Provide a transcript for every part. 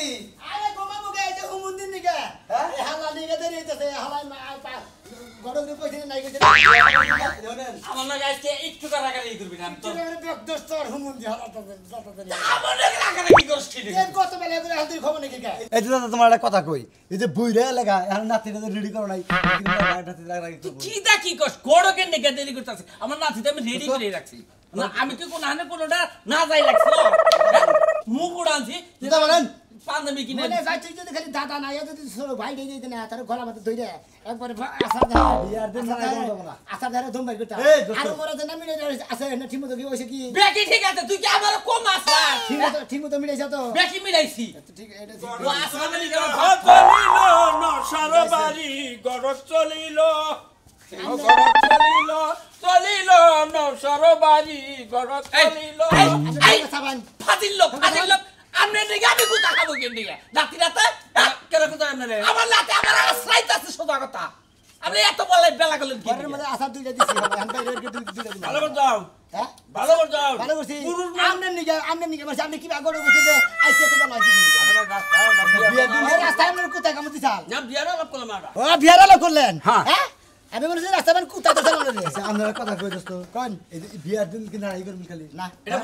কি আরে গোমা মুগে এই যে হুমুন্দিন নিকে হ্যাঁ? এই হালা নিকে দেরি হইতেছে হালাই গড়ক রে কইছে নাই কইছে আমার না গাইছে একটু কারাগারি করবি না তো দোস্তর হুমুন্দি হালাতে আমার না কারাগারি করছ ঠিক কেন কত বেলা করে হালদি খবর নাকি কা এই যে দাদা তোমার একটা কথা কই এই যে বুইরা লাগা এখন নাতিটা রেডি করো নাই কি দা কি কস গড়কের নিকে দেরি করতেছে আমার নাতিটা আমি রেডি করে রাখছি না আমি কি কোন হানে কোনটা না যাই লাগছে মুখ উড়ানছি কিটা বলেন পাঞ্জাবি কিনে মানে যাইতে যদি খালি দাদা না যদি ছোট ভাই দেই দিতে না তার গলা মত ধইরে একবারে আসার ধরে বিয়ার দিন না যাব না আসার ধরে দম বাই করতে এই দোস্ত। আর মোরা যে না মিলে আছে না ঠিকমতো কি হইছে কি বেকি ঠিক আছে তুই কি আমার কম আসা ঠিকমতো মিলাইছ তো বেকি মিলাইছি ঠিক এটা ও আসমানে নিকে চলিল নসার বাড়ি গড় চলিল চলিল নসার বাড়ি গড় চলিল এই সাবান ফাজিল লোক আমনে নিকে আমি কুতা খাবো কেন নিকে নাতি রাতে কেন কোথায় আপনারে আমার লাতে আমার আশ্রাইতাছে সোজা কথা আপনি এত বলে বেলা গেলেন কি ঘরের মধ্যে আসার দুইটা দিছি আমি বাইরে দুইটা দিছি ভালো করে যাও হ্যাঁ ভালো করে যাও ভালো করছি আমনে নিকে মানে আপনি কি আগড় কইছে যে আইছে তো না আইছে বিয়ার দিন এই রাস্তায় আমরা কোথায় কামতি চাল না বিয়ার আলাপ করলাম আমরা ও বিয়ারালো করলেন হ্যাঁ। হ্যাঁ আমি বলছি রাস্তায় মানে কোথায় তো চাল রে আপনারা কথা কই দোস্ত কোন এই যে বিয়ার দিন কি নাড়াই করবেন খালি না এটা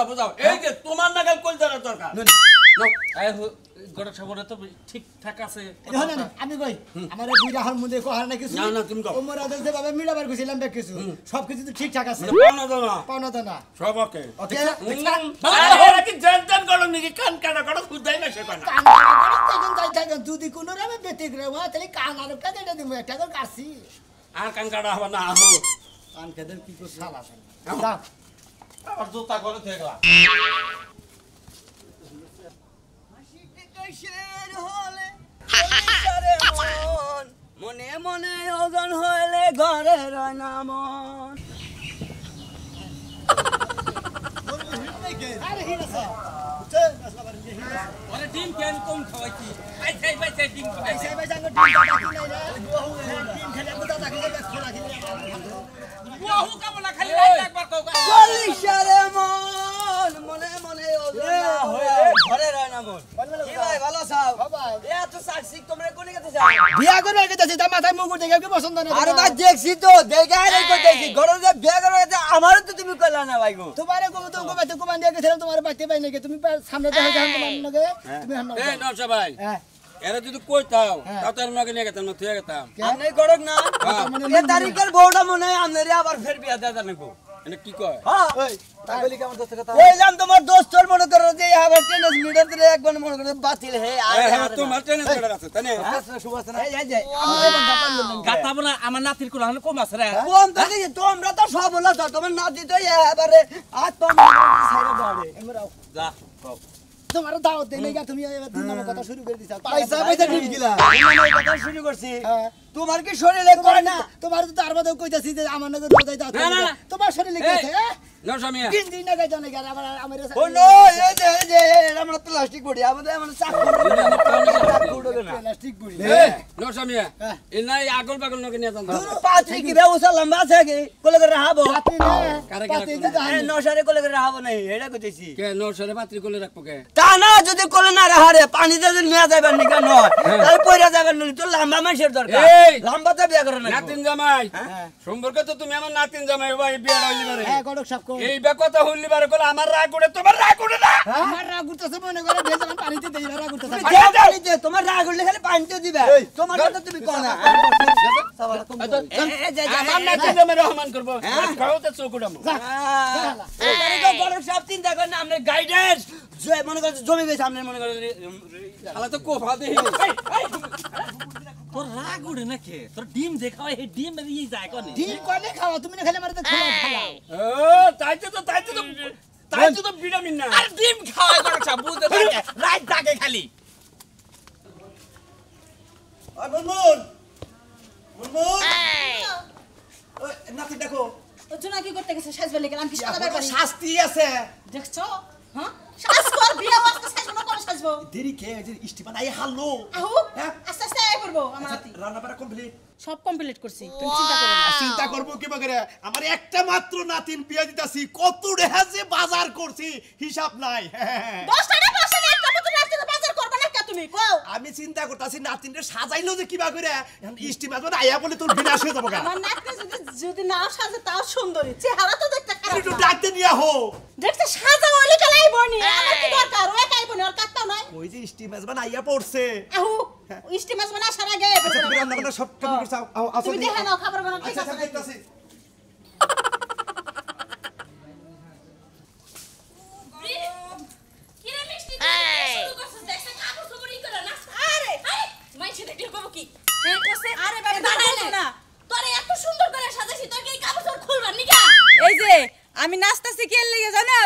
বুঝাও এই যে তোমার নাগাল কই জানা দরকার নুন, এই গড় খবরে তো ঠিকঠাক আছে দেখুন আমি কই আমার বুইরা হল মধ্যে কহার না কিছু না, তুমি কও। ওমর আদল যে বাবা মিলাবার কইছিলাম বেক কিছু সবকিছু তো ঠিকঠাক আছে পাওনা দাও না পাওনা তো না সব ওকে ওকে এরা কি জানতেন করো নাকি কান কাটা করো খুদাই না সে কানা তখন যাই থাকেন যদি কোনো রামে বেতিক রে ওয়া তাহলে কান আর কাজে এটা দিব একটা করে কাটছি আর কান কাটা হবে না আমো কান খেদের কি করছ শালা যাও। যাও আর জুতা করে থেকে গেলা মনে মনে ওজন হইলে ঘরে রয় না মন আরে হিনাছে আরে ডিম কেন কম খাওয়াইছি আই চাই ডিম খাওয়াইছি এই ভাই জানো ডিম খেলে আমি দাদা খেলে বেশ খোলা খেলে ওহু কামনা খালি রাত একবার কও চল্লিশারে মন মনে মনে ওজন না হইলে ঘরে রয় না মন কি ভাই ভালো আছো ভাই এত সাকসিক তোমরা কোনে গেতে যাও বিয়া করে গেছে তা মাথায় মুকুট দেখে কি পছন্দ না আরে ভাই দেখছি তো দেখে আরে কই দেখছি ঘরে যে বিয়ে করে গেছে আমারও তো তুমি কইলা না ভাই গো তোমারে কো তো কবাতে কোমান দিয়ে গেছিলাম তোমার বাড়িতে পাই নাকি তুমি সামনে দেখো জান তোমার নগে তুমি হান্ন এই নরসা ভাই হ্যাঁ এরা যদি কইতাও হ্যাঁ। তাও তার নাকি নিয়ে গেতাম না তুই গেতাম আমনে গড়ক না এ তারিখের বউটা মনে হয় আমনেরে আবার ফের বিয়া দেয়া জানবো এটা কি কয় হ্যাঁ ওই তাগলি কেমন দোস্ত কথা কইলাম তোমার দোস্তর মনে করো যে আবার টেনিস মিটার দিলে একবার মনে করো বাতিল হে হ্যাঁ তোমার টেনিস খেলা আছে তাই না সুবাসনা এই যে গাতাবো না আমার নাতির কোন হানে কম আছে রে কোন থেকে তোমরা তো সব হলো তো তোমার নাতি তো এবারে আর তোমার সাইডে দাঁড়ে যা তোমার দাওয়াত দেই না তুমি এবার দিন নামে কথা শুরু করে দিছা পয়সা পয়সা ঠিক গিলা আমি কথা শুরু করছি হ্যাঁ তোমার কি শরীরে করে না তোমার তো তার মধ্যে কইতাছি যে আমার নগে দোদাই দাও না, না। তোমার শরীরে লিখেছে নরসা মিয়া তিন দিন আগে জানে গেল আমার আমার ও নো এই যে আমরা প্লাস্টিক বডি আমাদের মানে চাকু উঠবে না প্লাস্টিক বুড়ি নরসা মিয়া হ্যাঁ। এই নাই আগল পাগল নাকি নিয়ে যান পাত্রি কি ব্যবস্থা লম্বা আছে কি কোলে করে রাখবো পাতি না কারে পাতি কারে দিতে এই নশারে কোলে করে রাখবো নাই এটা কইতেছি কে নরসারে পাত্রী কোলে রাখবো কে তা না যদি কোলে না রাহারে পানিতে যদি নিয়ে যাবেন নিকা নয় তাহলে পয়রা যাবেন নি তো লম্বা মানুষের দরকার এই! লম্বাতে বিয়া করে না নাতিন জামাই হ্যাঁ সম্পর্কে তো তুমি আমার নাতিন জামাই ভাই বিয়ে হইলি পারে হ্যাঁ গড়ক সব কই এই কথা হইলি পারে কল আমার রাগ উড়ে তোমার রাগ উড়ে না আমার রাগ উঠতেছে মনে করে ভেজ আমার পানিতে দেই রাগ উঠতেছে পানিতে তোমার রাগ উঠলে খালি পানিতে দিবে তোমার কথা তুমি কও না আমার নাতিন জামাই রহমান করবো খাও তো চোখ উড়ামো সব চিন্তা করেন আপনার গাইডেন্স মনে করছে জমি বেশ আপনি মনে করেন শালা তো কোফা দে তোর রাগ উড়ে নাকি তোর ডিম দেখাও এই ডিম বেরিয়ে যায় কোনে ঠিক কইলে খাওয়া তুমি না খালি মারতে খোলা খাও ও তাইতে তো ভিটামিন না আর ডিম খাওয়া করছ বুঝতে থাকে রাত জাগে খালি ওই মুনমুন মুনমুন ওই নাতি দেখো ওজনা কি করতে গেছে সাজবে গেলাম কি সাজাবে পারি শাস্তি আছে দেখছো হ্যাঁ সাজ কর বিয়ে আজকে সাজবো না সাজবো দেরি কে যে ইস্টিপা নাই হাল্লো আহু হ্যাঁ? আস্তে আস্তে আয় করবো আমার হাতি রান্না বাড়া কমপ্লিট সব কমপ্লিট করছি তুমি চিন্তা করো না চিন্তা করবো কি করে আমার একটা মাত্র নাতিন বিয়া দিতাছি কত রেহা যে বাজার করছি হিসাব নাই 10 টাকা 5 টাকা একটা মতো রাতে বাজার করবে না শুনি কও আমি চিন্তা করতেছি নাতিনরে সাজাইলো যে কিবা করে স্টিমার মানে আয়া বলে তোর বিনাশ হয়ে যাবো গা আমার নাতনি যদি না সাজে তাও সুন্দরী চেহারা তো দেখতে খারাপ একটু না। ডাকতে নিয়া হো দেখতে সাজা হইলে চলাই বনি আমার কি দরকার ও একাই বনি ওর কাটতা নয় ওই যে স্টিমার মানে আইয়া পড়ছে আহু স্টিমাস বানা সারা গে আচ্ছা তুমি রান্না বান্না সব কাম করছ আসো তুমি দেখে নাও খাবার বানা ঠিক আচ্ছা আছে দেখতাছি কিরে মিষ্টি শুরু করছিস দেখছ কাপড় চোপড়ই করে না আরে মাইছে দেখলে কব কি হ্যাঁ কইছে আরে বাবা দাঁড়াইলে না তোরে এত সুন্দর করে সাজাইছি তোর কি কাপড় চোপড় খুলবার নিকা এই যে আমি নাচতাছি কে লাগি জানো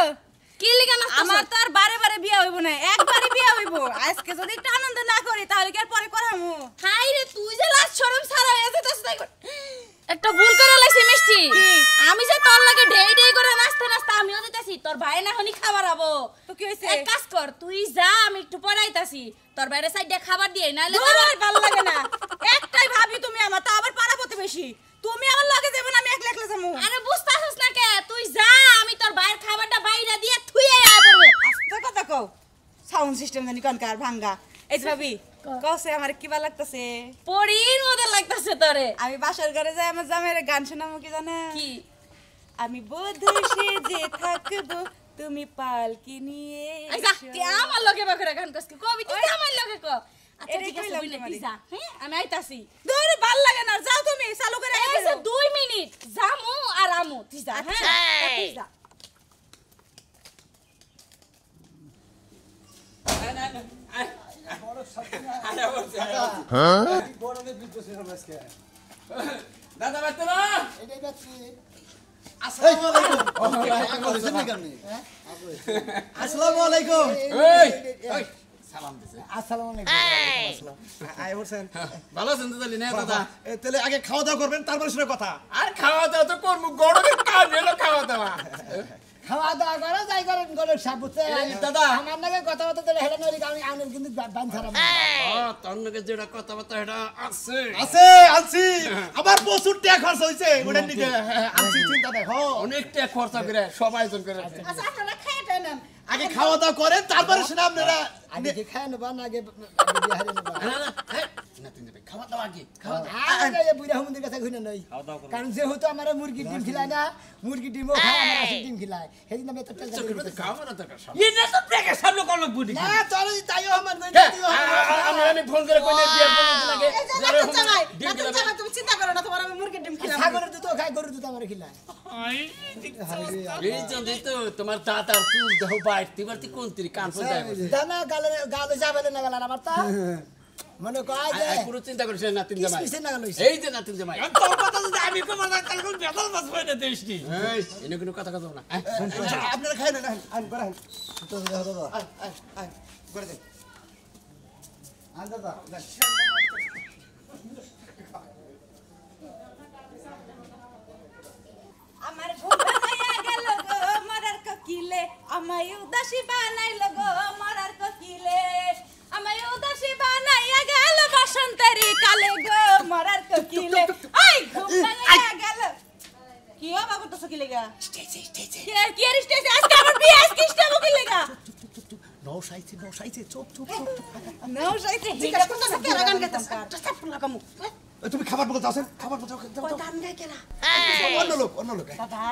কি লিগা না আমার তো আর বারে বারে বিয়া হইব না একবারে বিয়া হইব আজকে যদি একটু আনন্দ না করি তাহলে কি আর পরে করামু হাই রে তুই যে লাজ শরম ছাড়া হয়ে যেতেছ তাই একটা ভুল করে লাইছি মিষ্টি আমি যে তোর লাগে ঢেই ঢেই করে নাচতে নাচতে আমিও দিতেছি তোর ভাই না হনি খাবার আবো তো কি হইছে এক কাজ কর তুই যা আমি একটু পড়াইতাছি তোর বাইরে সাইডে খাবার দিয়ে নাইলে দূর হয়, ভালো লাগে না একটাই ভাবি তুমি আমার তো আবার পাড়া প্রতিবেশী তুমি আমার লগে যাবে না আমি একলা একলা যাবো আরে বুঝতাছস না কে তুই যা আমি তোর ভাইয়ের খাবারটা বাইরে দিয়ে থুইয়ে আয়া পড়বো আস্তে কথা কও সাউন্ড সিস্টেম জানি কোনকার ভাঙ্গা এই যে ভাবি কওছে আমার কি ভালো লাগতেছে পরীর মতো লাগতাছে তোরে আমি বাসার ঘরে যাই আমার জামাইয়ের গান শোনামু কি জানে কি আমি বধূ সেজে থাকবো তুমি পালকি নিয়ে আচ্ছা এসো। তুই আমার লগে বকরে গান কস কি কবি তুই আমার লগে ক আচ্ছা এটাই ঠিক আছে কইলাম বুঝলে তোমারে। তুই যা হ্যাঁ আমি আইতাছি দূর ভাল লাগে না যাও তুমি চালু করে এই রেখে যে দাও। 2 মিনিট জামু আর আমু তুই যা হ্যাঁ তুই যা দাদা বাইতে না এটাই বাচ্চি আসসালামু আলাইকুম আসসালামু আলাইকুম এই সালাম দিছে আসসালামু আলাইকুম আয় হোসেন ভালো আছেন তো তাহলে না দাদা তাহলে আগে খাওয়া দাওয়া করবেন তারপরে শুনে কথা আর খাওয়া দাওয়া তো করবো গরমে কাজ হলো খাওয়া দাওয়া খাওয়া দাওয়া করো যাই করেন গরু সাবুতে এই দাদা। আমার নাকি কথা কথা তো হেলে নরি আমি আউনের কিন্তু বান ছাড়া তোর নাকি যেটা কথাবার্তা এটা আছে আছে আনছি আবার প্রচুর টাকা খরচ হইছে ওটার দিকে আনছি চিন্তা দেখো অনেকটা খরচা করে সব আয়োজন করে আচ্ছা আপনারা খাইতে নেন আগে খাওয়া দাওয়া করেন তারপরে শুনে আপনারা আগে কি খায় নেবা না আগে বিহারে নেবা না না না তিন দিবে খাওয়া দাওয়া আগে খাওয়া আগে বুড়া হুমদের কাছে ঘুরে নই কারণ যেহেতু আমার মুরগির ডিম খিলায় না মুরগির ডিমও খায় আমার আসল ডিম খিলায় সেদিন আমি এত টেনশন করি না। খাওয়া না দরকার সব এটা তো দেখে সামনে কোন বুদ্ধি না তোর তাইও আমার কই আমি ফোন করে কইলে বিয়ার বলে লাগে এই যে নাতন জামাই নাতন জামাই তুমি চিন্তা করো না তোমার আমি মুরগির ডিম খিলাম ছাগলের দুধ খায় গরুর দুধ আমার খিলায় এই জন্য তো তোমার দাদার চুল দেহ বাইরতি বাড়তি কোন তিরি কান ফুল দেয় দানা গালে গালে যাবে না গালে আমার তা মনে কয় যে পুরো চিন্তা করিস না তিন জামাই কিসে না গালে এই যে না তিন জামাই তোর কথা যদি আমি কমার না কাল কোন বেতন বাঁচবো না দেশটি এই এনে কোনো কথা কথা না আপনারা খাই না আন করে আন তো দাদা আন আন করে দেন আন দাদা আমার ঘুম ভাঙাইয়া গেল গো মরার কোকিলে আমায় উদাসী বানাইল গো মরার কোকিলে আমায় উদাসী বানাইয়া গেল বসন্তের কালে গো মরার কোকিলে আই ঘুম ভাঙাইয়া গেল কি বাবা করতেছ কি লাগা কি আর স্টেজ আজকে আমার বিয়ে আজকে স্টেজ কি লাগা নৌসাইছে চুপ চুপ নাও যাইতে জিজ্ঞাসা করতেছ কেরা গান গাইতেছ চেষ্টা ফুলা কামু তুমি খাবার বলতে আছেন খাবার বলতে ওই গান গাই কেরা অন্য লোক দাদা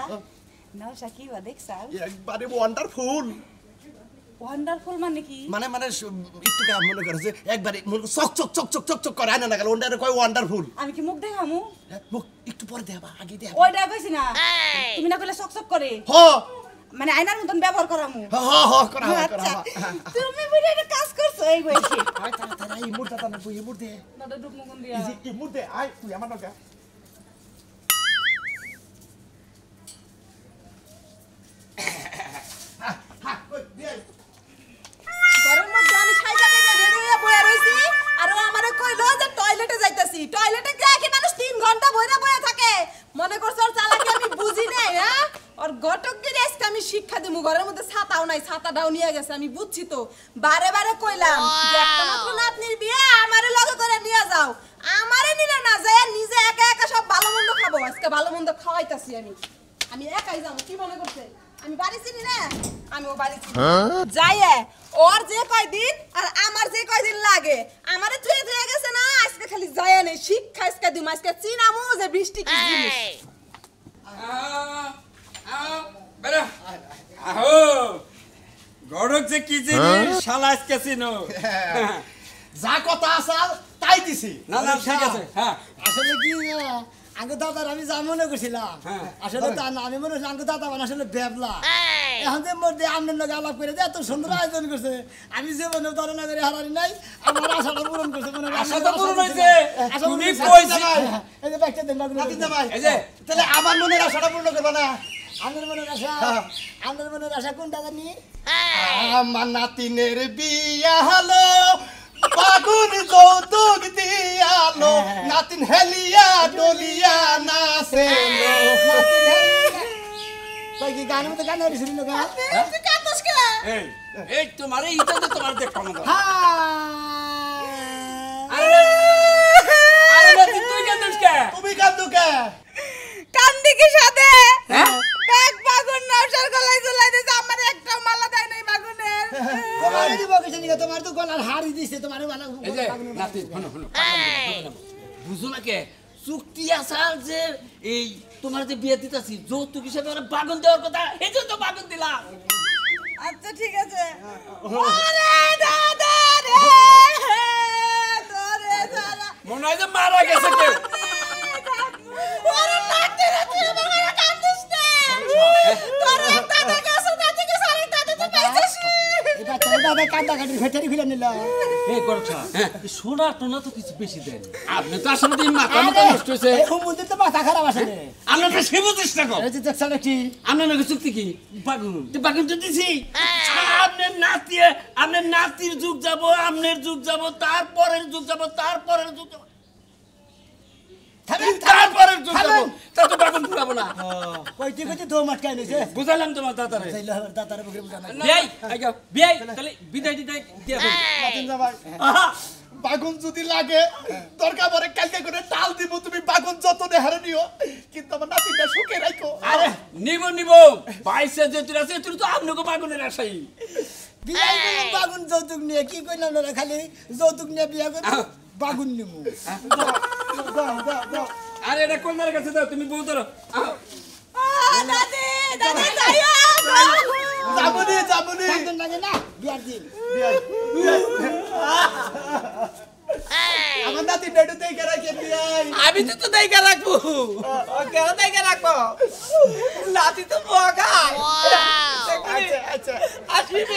নাও সাকি ওয়া দেখছাও একবারে ওয়ান্ডারফুল ওয়ান্ডারফুল মানে কি মানে মানে একটু কাম মনে করে যে একবারে চক চক চক চক চক চক করে না গেল ওন্ডারে কয় ওয়ান্ডারফুল আমি কি মুখ দেখামু মুখ একটু পরে দেবা আগে দেবা ওইটা কইছি না তুমি না কইলে সকসক করে হ মানে আয়নার মতন ব্যবহার করামু হ হ করা আচ্ছা তুমি বুঝে এটা কাজ করছো এই বয়সে আয় তাড়াতাড়ি এই মুড়টা না তুই এই মুড় দে দাদা ডুব মুকুন দিয়া এই মুড় দে আয় তুই আমার নগা ঘরের মধ্যে আমি সাইজা বেজে রেডি হয়ে বইয়া রইছি আর ও আমারে কইলো যে টয়লেটে যাইতাছি টয়লেটে গিয়ে কি মানুষ 3 ঘন্টা বইরা বইয়া থাকে মনে করছ ওর চালাকি আমি বুঝি নাই হ্যাঁ আর ঘটকগিরি আজকে আমি শিক্ষা দিমু ঘরের মধ্যে ছাতাও নাই ছাতাটাও নিয়ে গেছে আমি বুঝছি তো বারে বারে কইলাম যে একটা মাত্র নাতনির বিয়ে আমারে লগে করে নিয়ে যাও আমারে নিলে না যায় নিজে একা একা সব ভালো মন্দ খাবো আজকে ভালো মন্দ খাওয়াইতাছি আমি একাই যাবো কি মনে করছে আমি বাড়ি চিনি না আমি ও বাড়ি চিনি যাইয়ে ওর যে কয়দিন আর আমার যে কয়দিন লাগে আমারে থুয়ে থুয়ে গেছে না আজকে খালি যাইয়ে নেই শিক্ষা আজকে দিম আজকে চিনামু যে বৃষ্টি কি জিনিস বেরা আহো গড়ক যে কি জিনিস শালা আজকে চিনো যা কথা আসাল তাই দিছি না না ঠিক আছে হ্যাঁ আসলে কি আঙ্গ দাদার আমি যা মনে করছিলাম আসলে তা না আমি মনে করছি আঙ্গ দাদা মানে আসলে বেবলা এখন যে মধ্যে আমনের লগে আলাপ করে যে এত সুন্দর আয়োজন করছে আমি যে মনে ধারণা করে হারানি নাই আমার আশাটা পূরণ করছে মনে আশা তো পূরণ হইছে তুমি কইছি কইছি এই যে ব্যাগটা দেন নাতিন ভাই এই যে তাহলে আমার মনের আশাটা পূর্ণ করবা না আঙ্গের মনের আশা কোনটা জানি আমার নাতিনের বিয়া হলো বাগুন যৌতুক দিয়ালো নাতিন হেলিয়া ডলিয়া নাচে কই কি গানের মতো গান হইছিল না গান তুই কাঁদছিস কে এই এই তোমার এইটা তো তোমার দেখো না হ্যাঁ আরে নাতি তুই কেন কে তুমি কান্দু কে কান্দি কি সাথে ব্যাগ বাগুন নওশার গলায় ঝুলাই দিছে আমার একটা মালা দেয় নাই বাগুনের তোমারে দিব কিছু নিকে তোমার তো গলার হাড়ি দিছে তোমারে মালা এই যে নাতি শোনো শোনো বুঝো না কে চুক্তি আসাল যে এই তোমার যে বিয়ে দিতেছি যৌতুক হিসেবে ওরা বাগুন দেওয়ার কথা এই জন্য বাগুন দিলাম আচ্ছা ঠিক আছে আরে দাদা রে তোরে সারা মনে হয় যে মারা গেছে কেউ ওরে নাতি রে তুই আমাকে কান্দিস না তোরে দাদা কাছে দাদি কে সারি দাদি তো পাইছিস এটা তোর দাদা কান্দা কাটি ফেটারি খুলে নিল এই করছা সোনা টোনা তো কিছু বেশি দেন আপনি তো আসলে দিন মাথা মতো নষ্ট হয়েছে এই হুমুদের তো মাথা খারাপ আসলে আমরা তো সেবো চেষ্টা কর এই যে দেখছাল কি আমরা নাকি চুক্তি কি বাগুন তুই বাগুন তো দিছি আপনার নাতির যুগ যাব আপনার যুগ যাব তারপরের যুগ যাব তারপরের যুগ যাব তারপরের যুগ যাব তা তো বাগুন ফুরাবো না কইতে কইতে দো মাটকাই নিছে বুঝালাম তোমার দাদারে যাইলে দাদার বুকে বুঝা না বিয়াই বিয়াই তাহলে বিদায় দিদাই দিয়া দেন নাতিন ভাই বাগুন যদি লাগে দরকার পরে কালকে করে টাল দিব তুমি বাগুন যত দেহারে নিও কিন্তু আমার নাতিটা সুখে রাখো আরে নিব বাইসে যে তুই আছে তুই তো আপনাকে বাগুনের আশাই বিয়াই করলাম বাগুন যৌতুক নিয়ে কি কইলাম না খালি যৌতুক নিয়ে বিয়া করে বাগুন নিমু আরে এটা কোনার কাছে দাও তুমি বউ ধরো দাদি দাদি যাইয়া যাবনি একদম লাগে না বিয়ার দিন আমার নাতি ডেটু দেখে রাখে দিয়াই আমি তো দেখা রাখবো কেন দেখে রাখবো নাতি তো বগা আচ্ছা আচ্ছা আসবি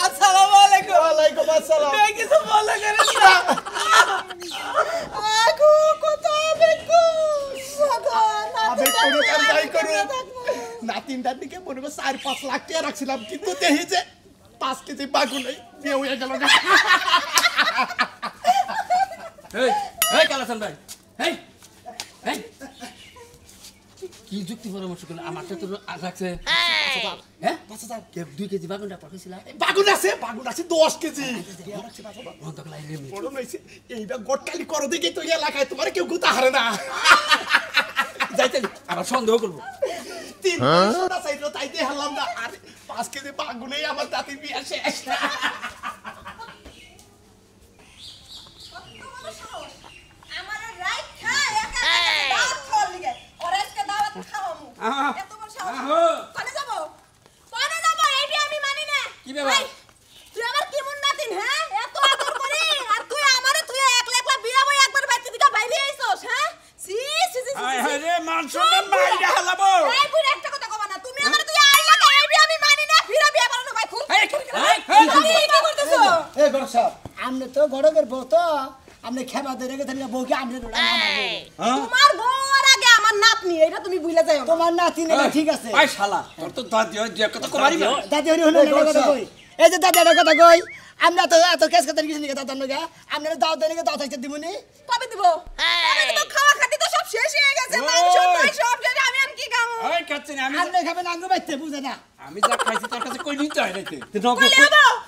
আসসালামু আলাইকুম ওয়ালাইকুম আসসালাম তুই কিছু বলে করিস না আগু কত বেকু আবে কোনো কাজ যাই করু নাতিনটার দিকে মনে করো 4-5 লাখ টাকা রাখছিলাম কিন্তু দেখি যে 5 কেজি বাগুন বিয়ে হয়ে গেল এই কালাসান ভাই এই কি যুক্তি পরামর্শ করলে আমারটা তো রাখছে হ্যাঁ 2 কেজি বাগুনটা পাঠাইছিলাম বাগুন আছে 10 কেজি বড় নইছে এইটা গোটকালি করো দেখি তো এলাকায় তোমার কেউ গুতা হারে না যাইতে আবার সন্দেহ করবো 3 বছর চাইলো তাই দিয়ে হারলাম না আর 5 কেজি বাগুনেই আমার দাঁতের বিয়ে শেষ আমার রাইট খায় একা দাওয়াত খাওয়ার লিগে ওরে আজকে দাওয়াত খাওয়ামু এত বড় সাহস কোনে যাব এইটা আমি মানি না কি ব্যাপার? তুই আমার কি মন নাতিন হ্যাঁ এত আদর করি আর তুই আমারে তুই একলা একলা বিয়া বই একবার বাইতে দিকা বাইরে আইছস হ্যাঁ সি সি সি হায় রে মানসম্মান মাইরা হালাবো এই বুড়ি একটা কথা কবা না তুমি আমারে তুই আইলা কা এই বিয়া আমি মানি না ফিরা বিয়া বানানো ভাই খুব এই তুমি কি করতেছো এই বড় সাহেব আমনে তো গড়গের বউ তো আমনে খেবা ধরে রেখে থাকি বউকে আমনে রোড়া মারবো তোমার বউর আগে আমার নাতনি এটা তুমি ভুলে যাও তোমার নাতি নেই ঠিক আছে আই শালা তোর তো দাদি হয় যে কথা কমারি না দাদি হরি হলো না কথা কই এই যে দাদার কথা কই আমরা তো এত কেস কথা কিছু নিকে দাদার নগা আমরা দাও দেনে দাও থাকতে দিবনি কবে দিব খাওয়া খাতি তো সব শেষ হয়ে গেছে মাংস নাই সব শেষ আমি আর কি খাবো ওই খাচ্ছি না আমি আমনে খাবেন আঙ্গু বাইতে বুঝে না আমি যা খাইছি তোর কাছে কই নিতে হয় নাকি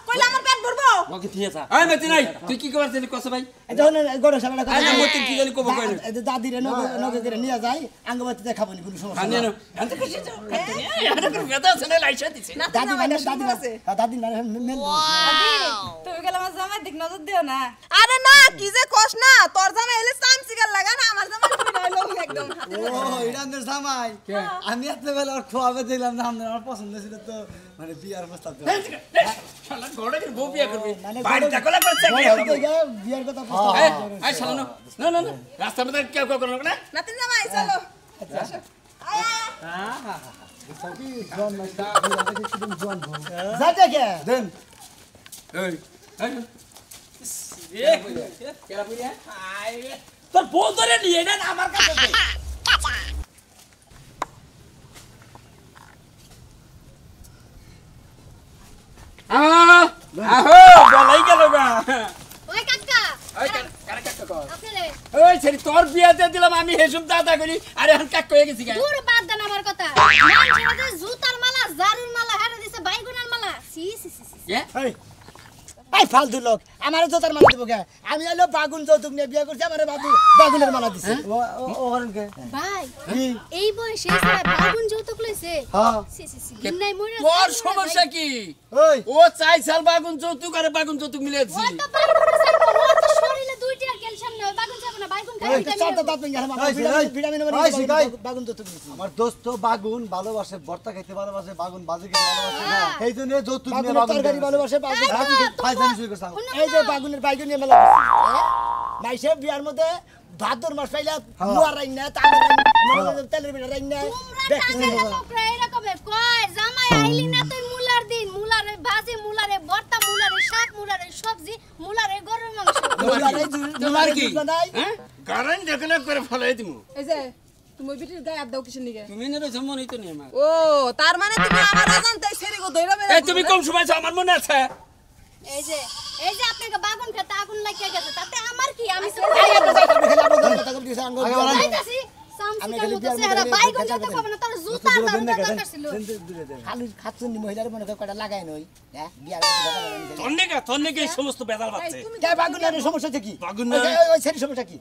কইলে আমার পেট ভরবো ওকে ঠিক আছে আই মেতি নাই তুই কি করছিস কস ভাই যখন গড়ে সালাটা আই না মতি কি জানি কব কই না দাদিরে নগে করে নিয়ে যায় আঙ্গবাতি দেখাবো নি কোনো সমস্যা আনে না আনতে খুশি তো এটা করে বেদা আছে না লাইসা দিছে দাদি মানে দাদি মানে মেন তুমি গেলে আমার জামাই দিক নজর দিও না আরে না কি যে কস না তোর জামাই এলে চামচিকার লাগা না আমার জামাই হইলো একদম হাতে ও এটা আমাদের জামাই আমি এত বেলা ওর খোয়াবে দিলাম না আমার পছন্দ ছিল তো মানে বিয়ার প্রস্তাব দিলাম শালা ঘোড়া কি বউ বিয়া করবে বাড়ি টাকলা করে চেক বিয়ার কথা আই শালা না না না রাস্তা মধ্যে কেউ কেউ করলো না নাতিন জামাই চলো আসো যাতে কে দেন এই এই কেরা বুইয়া আই তোর বউ ধরে নিয়ে না আমার কাছে দে আহো বলাই গেল গা ওই কাকা ওই কারে কাকা কর আছে রে ওই ছেড়ে তোর বিয়াতে দিলাম আমি হেসুম দাদা করি আরে এখন কাক কয়ে গেছি গা দূর বাদ দেন আমার কথা মানুষের জুতার মালা জারুর মালা হারে দিছে বাইগুনার মালা সি সি সি এই ফালতু লোক আমার জোতার মালা দিব কে আমি হলো বাগুন যৌতুক নিয়ে বিয়ে করছি আমার বাবু বাগুনের মালা দিছে ও করেন কে ভাই এই বয়সে সারা বাগুন যৌতুক লইছে হ্যাঁ সি সি সি নাই মইরা তোর সমস্যা কি ওই ও চাই সাল বাগুন যৌতুক আর বাগুন যৌতুক মিলেছি ও তো বাগুন সারবো ও তো শরীরে দুইটা ক্যালসিয়াম নাই বাগুন যাবো না বাগুন খাই চারটা দাঁত ভেঙে গেল ভিটামিন বাগুন যৌতুক নিছি আমার দোস্ত বাগুন ভালোবাসে ভর্তা খাইতে ভালোবাসে বাগুন বাজি খেতে ভালোবাসে না এই জন্য যৌতুক নিয়ে বাগুনের বাগুন তরকারি ভালোবাসে বাগুন ফাইজানি শুরু করছাম এই যে বাগুনের বাইগুন নিয়ে মেলা মাইসে বিয়ার মধ্যে ভাদর মাস পাইলা মুয়ার রাইন না তাঙ্গা রাইন তেলের বিনা রাইন না লোকরা এরকম কয় জামাই আইলি না তুই মুলার দিন মুলারে ভাজি মুলারে ভর্তা মুলারে শাক মুলারে সবজি মুলারে গরুর মাংস তোমার কি হ্যাঁ গারান দেখলে করে ফলাই দিমু এই যে তুমি ওই বিটির গায়ে হাত দাও কিসের নিগে তুমি না রইছ মনেই তো নেই আমার ও তার মানে তুমি আমার অজান্তে ছেড়ে গো দইরা এই তুমি কম সময় আমার মনে আছে এই যে আপনাকে বাগুন খেতে আগুন লাগিয়ে গেছে তাতে আমার কি আমি যাইতাছি সামসিকার মতো চেহারা বাইগুন যত খাবো না তার জুতা দরকার ছিল খালি খাচ্ছুনি মহিলার মনে করে কটা লাগাই নই হ্যাঁ বিয়ার তন্নেকে এই সমস্ত বেদাল বাচ্চা কে বাগুনের সমস্যা কি বাগুন ওই ছেড়ি সমস্যা কি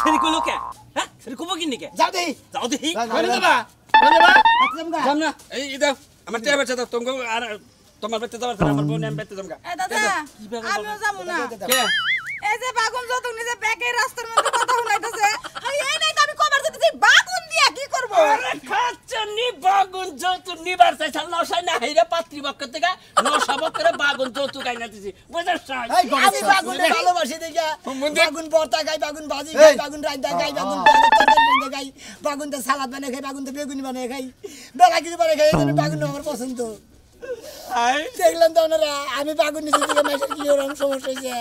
সেরি কইলো কে হ্যাঁ সেরি কব কি নিকে যাও দেই যাও দেখি করে দেবা যাম যাম না এই দাও আমার টেবা চাদা তোমাকে আর তোমার বেতে যাবার আমার বোন আমি বেতে যামগা এ দাদা আমিও যাবো না কে এই যে বাগুন যতক নিজে ব্যাগে রাস্তার মধ্যে কথা শুনাইতেছে আরে এই নাই তো আমি কবার যেতে যাই বাগুন দিয়া কি করব আরে খাচ্ছনি বাগুন যৌতুক নিবার চাইছাল নশাই না হেরে পাত্রীপক্ষ থেকে নশাবক করে বাগুন যৌতুক আইনা দিছি বুঝছস আমি বাগুনের ভালোবাসি দেখা বাগুন ভর্তা খাই বাগুন ভাজি খাই বাগুন রাইন্দা খাই বাগুন তরকারি রাইন্দা খাই বাগুন তে সালাদ বানাই খাই বাগুন তে বেগুনি বানাই খাই বেলা কিছু বানাই খাই এই বাগুন আমার পছন্দ দেখলাম তো ওনারা আমি বাগুন নিচে থেকে মেসের কি ওরকম সমস্যা হয়েছে